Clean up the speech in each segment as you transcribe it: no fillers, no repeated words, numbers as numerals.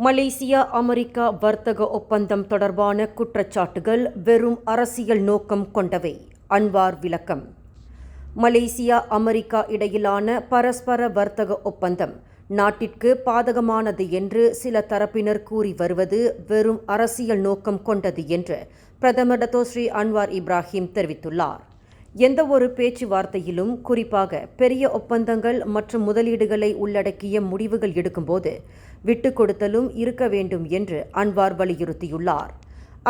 Malaysia America வர்த்தக ஒப்பந்தம் தொடர்பான குற்றச்சாட்டுகள் வெறும் அரசியல் நோக்கம் கொண்டவை. அன்வார் விளக்கம். மலேசியா அமெரிக்கா இடையிலான பரஸ்பர வர்த்தக ஒப்பந்தம் நாட்டிற்கு பாதகமானது என்று சில தரப்பினர் கூறி வருவது வெறும் அரசியல் நோக்கம் கொண்டது என்று பிரதமர் டத்தோஸ்ரீ அன்வார் இப்ராஹிம் தெரிவித்துள்ளார். எந்தவொரு பேச்சுவார்த்தையிலும் குறிப்பாக பெரிய ஒப்பந்தங்கள் மற்றும் முதலீடுகளை உள்ளடக்கிய முடிவுகள் எடுக்கும்போது விட்டுக் கொடுத்தலும் இருக்க வேண்டும் என்று அன்வார் வலியுறுத்தியுள்ளார்.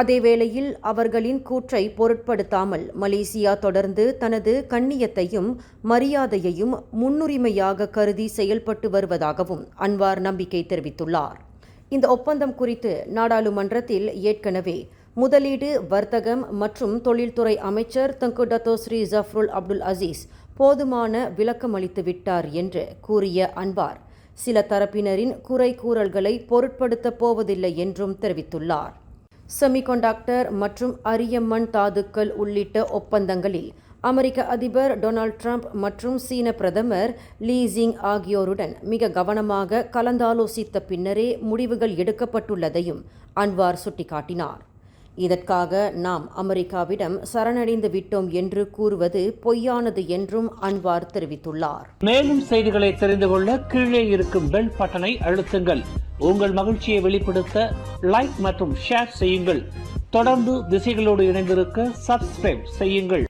அதேவேளையில் அவர்களின் கூற்றை பொருட்படுத்தாமல் மலேசியா தொடர்ந்து தனது கண்ணியத்தையும் மரியாதையையும் முன்னுரிமையாக கருதி செயல்பட்டு வருவதாகவும் அன்வார் நம்பிக்கை தெரிவித்துள்ளார். இந்த ஒப்பந்தம் குறித்து நாடாளுமன்றத்தில் ஏற்கனவே முதலீடு, வர்த்தகம் மற்றும் தொழில்துறை அமைச்சர் தங்கு டத்தோஸ்ரீ ஜஃப்ருல் அப்துல் அசீஸ் போதுமான விளக்கமளித்து விட்டார் என்று கூறிய அன்வார், சில தரப்பினரின் குறை கூறல்களை பொருட்படுத்தப் போவதில்லை என்றும் தெரிவித்துள்ளார். செமிகண்டக்டர் மற்றும் அரிய மண் தாதுக்கள் உள்ளிட்ட ஒப்பந்தங்களில் அமெரிக்க அதிபர் டொனால்ட் ட்ரம்ப் மற்றும் சீன பிரதமர் லீ ஜிங் ஆகியோருடன் மிக கவனமாக கலந்தாலோசித்த பின்னரே முடிவுகள் எடுக்கப்பட்டுள்ளதையும் அன்வார் சுட்டிக்காட்டினார். இதற்காக நாம் அமெரிக்காவிடம் சரணடைந்து விட்டோம் என்று கூறுவது பொய்யானது என்றும் அன்வார் தெரிவித்துள்ளார். மேலும் செய்திகளை தெரிந்து கொள்ள கீழே இருக்கும் பெல் பட்டனை அழுத்துங்கள். உங்கள் மகிழ்ச்சியை வெளிப்படுத்த லைக் மற்றும் ஷேர் செய்யுங்கள். தொடர்ந்து திசைகளோடு இணைந்திருக்க சப்ஸ்கிரைப் செய்யுங்கள்.